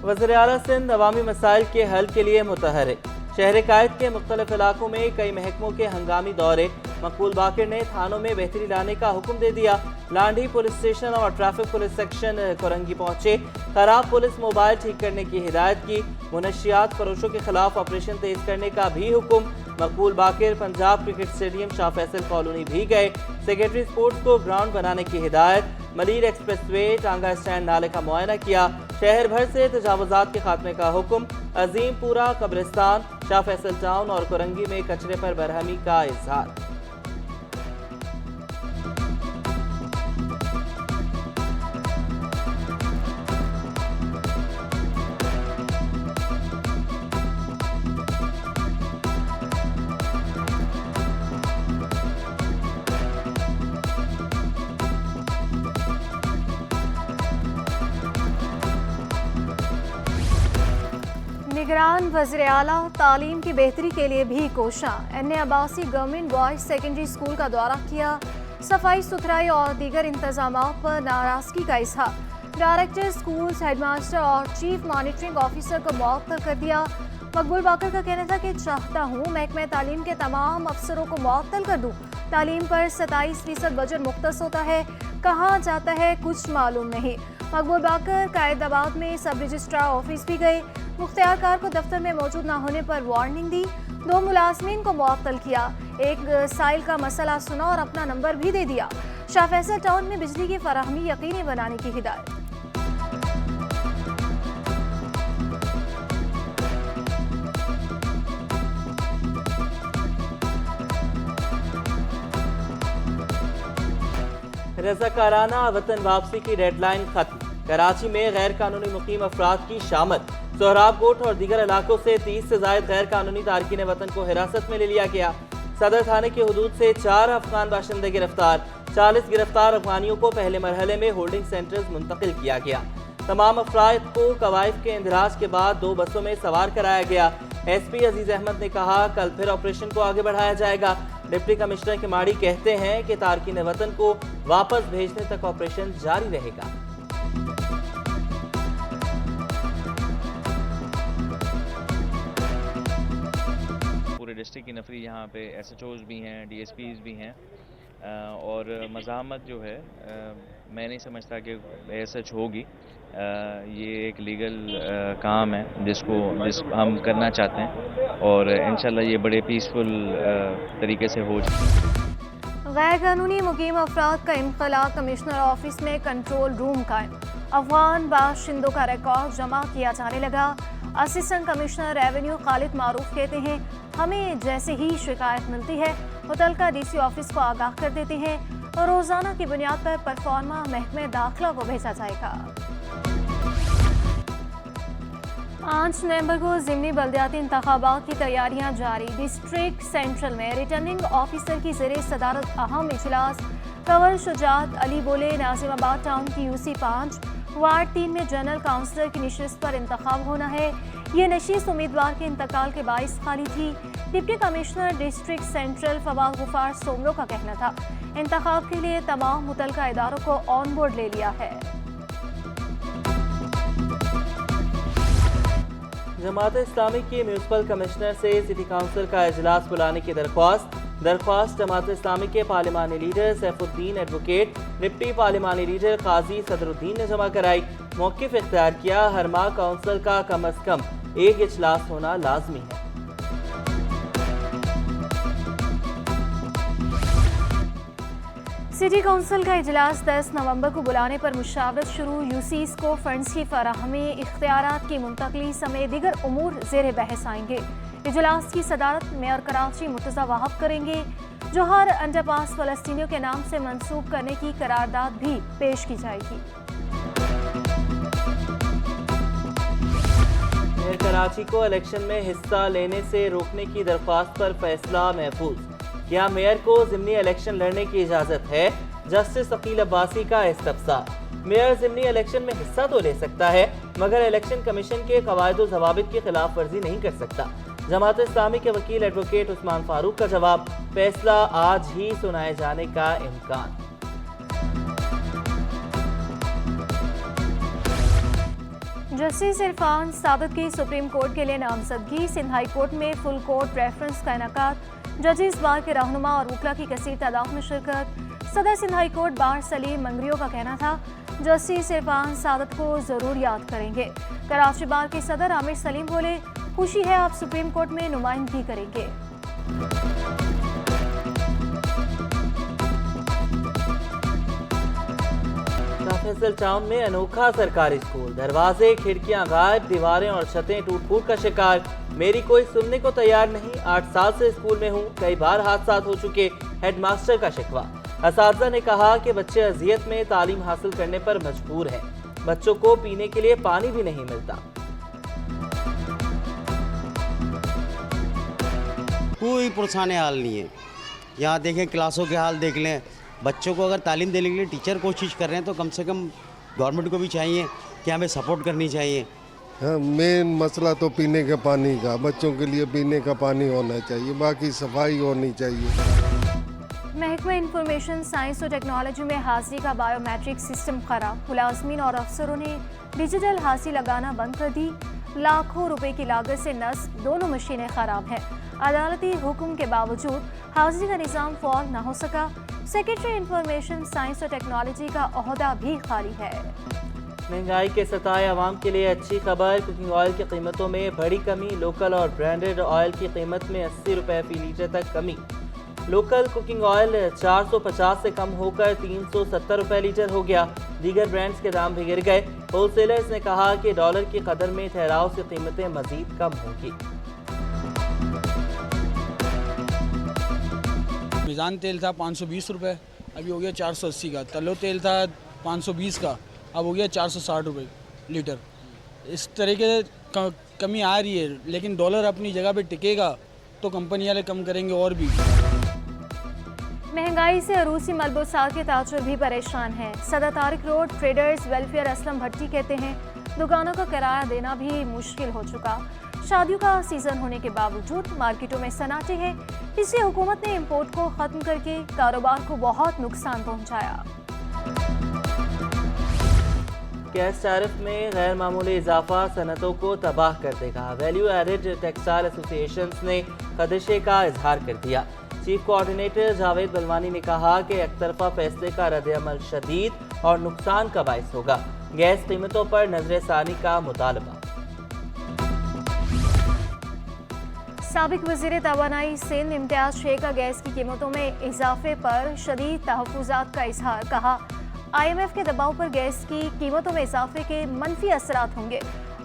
वज़ीर आला सिंध अवामी मसाइल के हल के लिए मुतहरिक। शहर कायद के मुख्तलिफ इलाकों में कई महकमों के हंगामी दौरे। मकबूल बाकर ने थानों में बेहतरी लाने का हुक्म दे दिया। लांडी पुलिस स्टेशन और ट्रैफिक पुलिस सेक्शन कोरंगी पहुंचे। खराब पुलिस मोबाइल ठीक करने की हिदायत की। मुनशियात फरोशों के खिलाफ ऑपरेशन तेज करने का भी हुक्म। Maqbool Baqar Punjab cricket stadium Shah Faisal colony भी गए। सेक्रेटरी स्पोर्ट्स को ग्राउंड बनाने की हिदायत। मलीर एक्सप्रेसवे टांगा स्टैंड नाले का मुआयना किया। शहर भर से तजावुजात के खात्मे का हुक्म। अजीमपुरा कब्रिस्तान, शाह फैसल टाउन और कोरंगी में कचरे पर बरहमी का इजहार। निगरान वज़ीर आला तालीम की बेहतरी के लिए भी कोशा। N A. Abbasi government boys secondary school का दौरा किया। सफाई सुथराई और दीगर इंतजामात पर नाराजगी का इजहार। डायरेक्टर स्कूल्स, हेडमास्टर और चीफ मॉनिटरिंग ऑफिसर को मुअत्तल कर दिया। मकबूल बाकर का कहना था कि चाहता हूँ महकमे तालीम के तमाम अफसरों को मुअत्तल कर दूँ। तालीम पर 27% बजट मुख्तस होता है, कहाँ जाता है कुछ मालूम नहीं। मकबूल बाकर कायदाबाद में सब रजिस्ट्रार ऑफिस भी गए। मुख्तियार कार को दफ्तर में मौजूद न होने पर वार्निंग दी। 2 मुलाजमीन को मुअत्तल किया। एक साइल का मसला सुना और अपना नंबर भी दे दिया। शाह फैसल टाउन में बिजली की फराहमी यकीनी बनाने की हिदायत। रज़ाकाराना वतन वापसी की डेडलाइन खत्म। कराची में गैर कानूनी मुकीम अफराद की शामत। सोहराब कोट और दीगर इलाकों से 30 से ज्यादा गैर कानूनी तारकीन वतन को हिरासत में ले लिया गया। सदर थाने की हुदूद से 4 अफगान बाशिंदे गिरफ्तार। 40 गिरफ्तार अफगानियों को पहले मरहले में होल्डिंग सेंटर्स मुंतकिल किया गया। तमाम अफराद को कवायद के इंदिराज के बाद 2 बसों में सवार कराया गया। SP अजीज अहमद ने कहा कल फिर ऑपरेशन को आगे बढ़ाया जाएगा। डिप्टी कमिश्नर किमाड़ी कहते हैं कि तारकीन वतन को वापस भेजने तक ऑपरेशन जारी रहेगा। पूरे डिस्ट्रिक्ट की नफरी यहाँ पे SHOs भी हैं, DSPs भी हैं और मज़ाहमत जो है मैं नहीं समझता कि SH होगी। ये एक लीगल काम है जिसको हम करना चाहते हैं और इंशाल्लाह ये बड़े पीसफुल तरीके से हो जाए। गैर कानूनी मुकीम अफराद का इंखला। कमिश्नर ऑफिस में कंट्रोल रूम कायम। अफगान बाशिंदों का रिकॉर्ड जमा किया जाने लगा। असिस्टेंट कमिश्नर रेवेन्यू खालिद मारूफ कहते हैं हमें जैसे ही शिकायत मिलती है मुतल्लिका DC ऑफिस को आगाह कर देते हैं और रोजाना की बुनियाद पर परफॉर्मा महकमे दाखिला को भेजा जाएगा। 5 नवंबर को ज़िमनी बल्दियाती इंतखाबात की तैयारियां जारी। डिस्ट्रिक्ट सेंट्रल में रिटर्निंग ऑफिसर की ज़ेरे सदारत अहम इजलास। कंवर शुजात अली बोले नाजिमाबाद टाउन की UC 5 वार्ड 3 में जनरल काउंसलर की नशिस्त पर इंतखाब होना है। ये नशिस्त उम्मीदवार के इंतकाल के बाइस खाली थी। Deputy commissioner district central Fawad Ghaffar Soomro का कहना था इंतखाब के लिए तमाम मुतल्लिका इदारों को ऑन बोर्ड ले लिया है। जमात इस्लामी की म्यूनसिपल कमिश्नर से सिटी काउंसिल का इजलास बुलाने की दरख्वास्त जमात इस्लामी के पार्लिमानी लीडर सैफुद्दीन एडवोकेट, डिप्टी पार्लिमानी लीडर काजी सदरुद्दीन ने जमा कराई। मौक़िफ़ इख्तियार किया हर माह काउंसिल का कम अज़ कम एक इजलास होना लाजमी है। सिटी काउंसिल का इजलास 10 नवंबर को बुलाने पर मुशावरत शुरू। UCs को फंड्स की फराहमी, इख्तियारात की मुंतकली समेत दीगर उमूर ज़ेर बहस आएंगे। इजलास की सदारत मेयर कराची मुर्तज़ा वहाब करेंगे। जोहर अंडरपास फ़लस्तीनियों के नाम से मंसूब करने की करारदाद भी पेश की जाएगी। मेयर कराची को इलेक्शन में हिस्सा लेने से रोकने की दरख्वास्त पर फैसला महफूज। क्या मेयर को ज़िमनी इलेक्शन लड़ने की इजाज़त है? जस्टिस अकील अब्बासी का इस्तफसार। मेयर ज़िमनी इलेक्शन में हिस्सा तो ले सकता है मगर इलेक्शन कमीशन के क़वायद व ज़वाबित की खिलाफ वर्जी नहीं कर सकता। जमात इस्लामी के वकील एडवोकेट उस्मान फारूक का जवाब, फैसला आज ही सुनाए जाने का इम्कान। जस्टिस इरफान सादत की सुप्रीम कोर्ट के लिए नामजदगी। सिंध हाई कोर्ट में फुल कोर्ट रेफरेंस का इनेकाद। जजेस बार के रहनुमा और वकला की कसीर तादाद में शिरकत। सदर Sindh high court bar Salim Mangrio का कहना था जस्टिस इरफान सादत को जरूर याद करेंगे। कराची बार के सदर आमिर सलीम बोले, खुशी है आप सुप्रीम कोर्ट में नुमाइंदगी करेंगे। फैसल टाउन में अनोखा सरकारी स्कूल, दरवाजे खिड़कियां गायब, दीवारें और छतें टूट फूट का शिकार। मेरी कोई सुनने को तैयार नहीं, 8 साल से स्कूल में हूं, कई बार हादसा हो चुके, हेडमास्टर का शिकवा। असातिज़ा ने कहा कि बच्चे अजियत में तालीम हासिल करने पर मजबूर हैं, बच्चों को पीने के लिए पानी भी नहीं मिलता। कोई पुरसाने हाल नहीं है। यहाँ देखें, क्लासों के हाल देख लें। बच्चों को अगर तालीम देने के लिए टीचर कोशिश कर रहे हैं तो कम से कम गवर्नमेंट को भी चाहिए कि हमें सपोर्ट करनी चाहिए। हाँ, मेन मसला तो पीने के पानी का, बच्चों के लिए पीने का पानी होना चाहिए, बाकी सफाई होनी चाहिए। महकमा इंफॉर्मेशन साइंस और टेक्नोलॉजी में हाजिरी का बायोमेट्रिक सिस्टम खराब। मुलाजमीन और अफसरों ने डिजिटल हाजिरी लगाना बंद कर दी। लाखों रुपए की लागत से नस्ब दोनों मशीनें खराब हैं। अदालती हुक्म के बावजूद हाजिरी का निज़ाम फॉल न हो सका। सेक्रेटरी इंफॉर्मेशन साइंस और टेक्नोलॉजी का ओहदा भी खाली है। महंगाई के सताए आवाम के लिए अच्छी खबर, कुकिंग ऑयल की कीमतों में बड़ी कमी। लोकल और ब्रांडेड ऑयल की कीमत में 80 रुपए फी लीटर तक कमी। लोकल कुकिंग ऑयल 450 से कम होकर 370 रुपए लीटर हो गया। दीगर ब्रांड्स के दाम भी गिर गए। होलसेलर्स ने कहा कि डॉलर की कदर में ठहराव से कीमतें मजीद कम होगी। मीज़ान तेल था 520 रुपये, अभी हो गया 480 का। तलो तेल था 520 का, अब हो गया 460 रुपये लीटर। इस तरीके से कमी आ रही है, लेकिन डॉलर अपनी जगह पे टिकेगा तो कंपनी वाले कम करेंगे और भी। महंगाई से अरूसी मलबूसात के ताजर भी परेशान हैं। Saddar Tariq road traders welfare Aslam Bhatti कहते हैं दुकानों का किराया देना भी मुश्किल हो चुका। शादियों का सीजन होने के बावजूद मार्केटों में सन्नाटे हैं। इसलिए हुकूमत ने इंपोर्ट को खत्म करके कारोबार को बहुत नुकसान पहुंचाया। गैस टैरिफ में गैर मामूली इजाफा सनतों को तबाह कर देगा। वैल्यू एडेड टेक्सटाइल एसोसिएशंस ने खदशे का इजहार कर दिया। चीफ कोऑर्डिनेटर जावेद बलवानी ने कहा कि एकतरफा फैसले का रद्द-ए-अमल शदीद और नुकसान का बाइस होगा। गैस कीमतों पर नजरसानी का मुतालबा। साबिक वज़ीर तवानाई सिंध इम्तियाज शेख का गैस की कीमतों में इजाफे पर शदीद तहफ़्फ़ुज़ात का इजहार। कहा, IMF के दबाव पर गैस की कीमतों में इजाफे के मनफी असरात होंगे।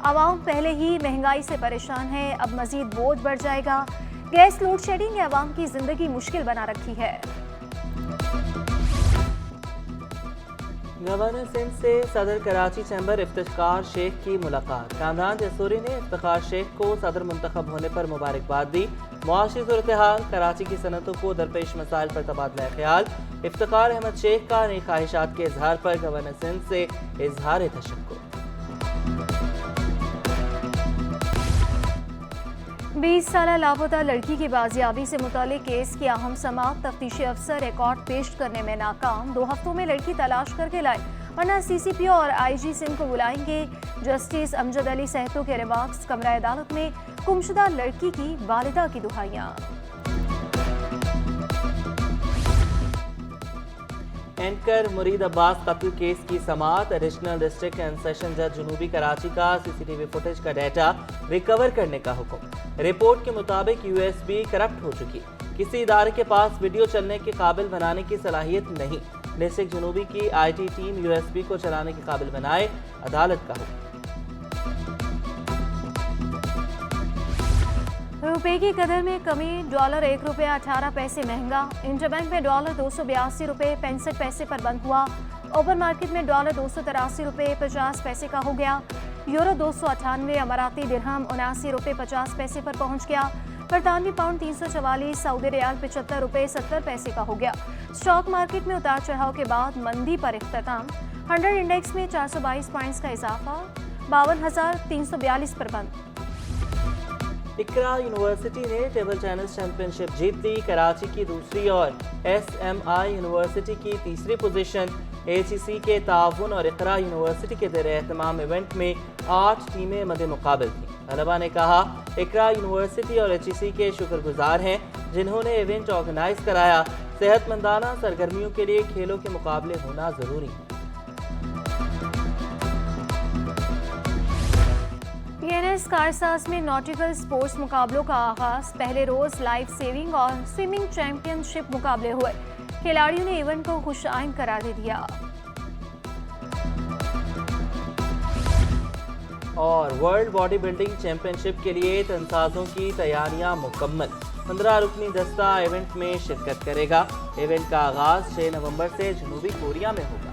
आवाम पहले ही महंगाई से परेशान है, अब मजीद बोझ बढ़ जाएगा। गैस लोड शेडिंग ने आवाम की जिंदगी मुश्किल बना रखी है। गवर्नर सिंध से सदर कराची चैम्बर इफ्तिखार शेख की मुलाकात। कामरान जसूरी ने इफ्तिखार शेख को सदर मुंतखब होने पर मुबारकबाद दी। मुआशी सूरत-ए-हाल, कराची की सनतों को दरपेश मसाइल पर तबादला ख्याल। इफ्तिखार अहमद शेख का नई ख्वाहिशात के इजहार पर गवर्नर सिंध से इजहार तशक्कुर। 20 साल लापता लड़की की बाजियाबी से मुतालिक केस की अहम समाअत। तफ्तीशी अफसर रिकॉर्ड पेश करने में नाकाम। 2 हफ्तों में लड़की तलाश करके लाए, वरना CCPO और IG सिंध को बुलाएंगे। जस्टिस अमजद अली सहतो के रिमार्क्स। कमरा अदालत में गुमशुदा लड़की की वालिदा की दुहाइयां। एंकर मुरीद अब्बास कत्ल केस की समाअत। एडिशनल डिस्ट्रिक्ट एंड सेशन जज जुनूबी कराची का CCTV फुटेज का डाटा रिकवर करने का हुक्म। रिपोर्ट के मुताबिक USB करप्ट हो चुकी, किसी इदारे के पास वीडियो चलने के काबिल बनाने की सलाहियत नहीं। डिस्ट्रिक्ट जुनूबी की IT टीम USB को चलाने के काबिल बनाए, अदालत का हुक्म। रुपए की कदर में कमी। डॉलर 1 रुपया 18 पैसे महंगा। इंटरबैंक में डॉलर 282 रुपये 65 पैसे पर बंद हुआ। ओपन मार्केट में डॉलर 283 रुपये 50 पैसे का हो गया। यूरो 298, अमाराती दिरहम 79 रुपये 50 पैसे पर पहुंच गया। बरतानवी पाउंड 344, सऊदी रियाल 75 रुपये 70 पैसे का हो गया। स्टॉक मार्केट में उतार चढ़ाव के बाद मंदी पर इख्तिताम। 100 इंडेक्स में 422 पॉइंट्स का इजाफा, 52,342 पर बंद। इकरा यूनिवर्सिटी ने टेबल टेनिस चैंपियनशिप जीत ली। कराची की दूसरी और SMI यूनिवर्सिटी की तीसरी पोजीशन। ACC के ताउन और इकरा यूनिवर्सिटी के ज़ेर एहतमाम इवेंट में 8 टीमें मद मुकाबिल थीं। तलबा ने कहा, इकरा यूनिवर्सिटी और HEC के शुक्रगुजार हैं जिन्होंने इवेंट ऑर्गेनाइज कराया। सेहतमंदाना सरगर्मियों के लिए खेलों के मुकाबले होना ज़रूरी है। PNS कारसाज में नॉटिकल स्पोर्ट्स मुकाबलों का आगाज। पहले रोज लाइफ सेविंग और स्विमिंग चैंपियनशिप मुकाबले हुए। खिलाड़ियों ने इवेंट को खुशाइन करार दे दिया। और वर्ल्ड बॉडी बिल्डिंग चैंपियनशिप के लिए तनसाजों की तैयारियां मुकम्मल। 15 रुकनी दस्ता इवेंट में शिरकत करेगा। इवेंट का आगाज 6 नवंबर से जनूबी कोरिया में होगा।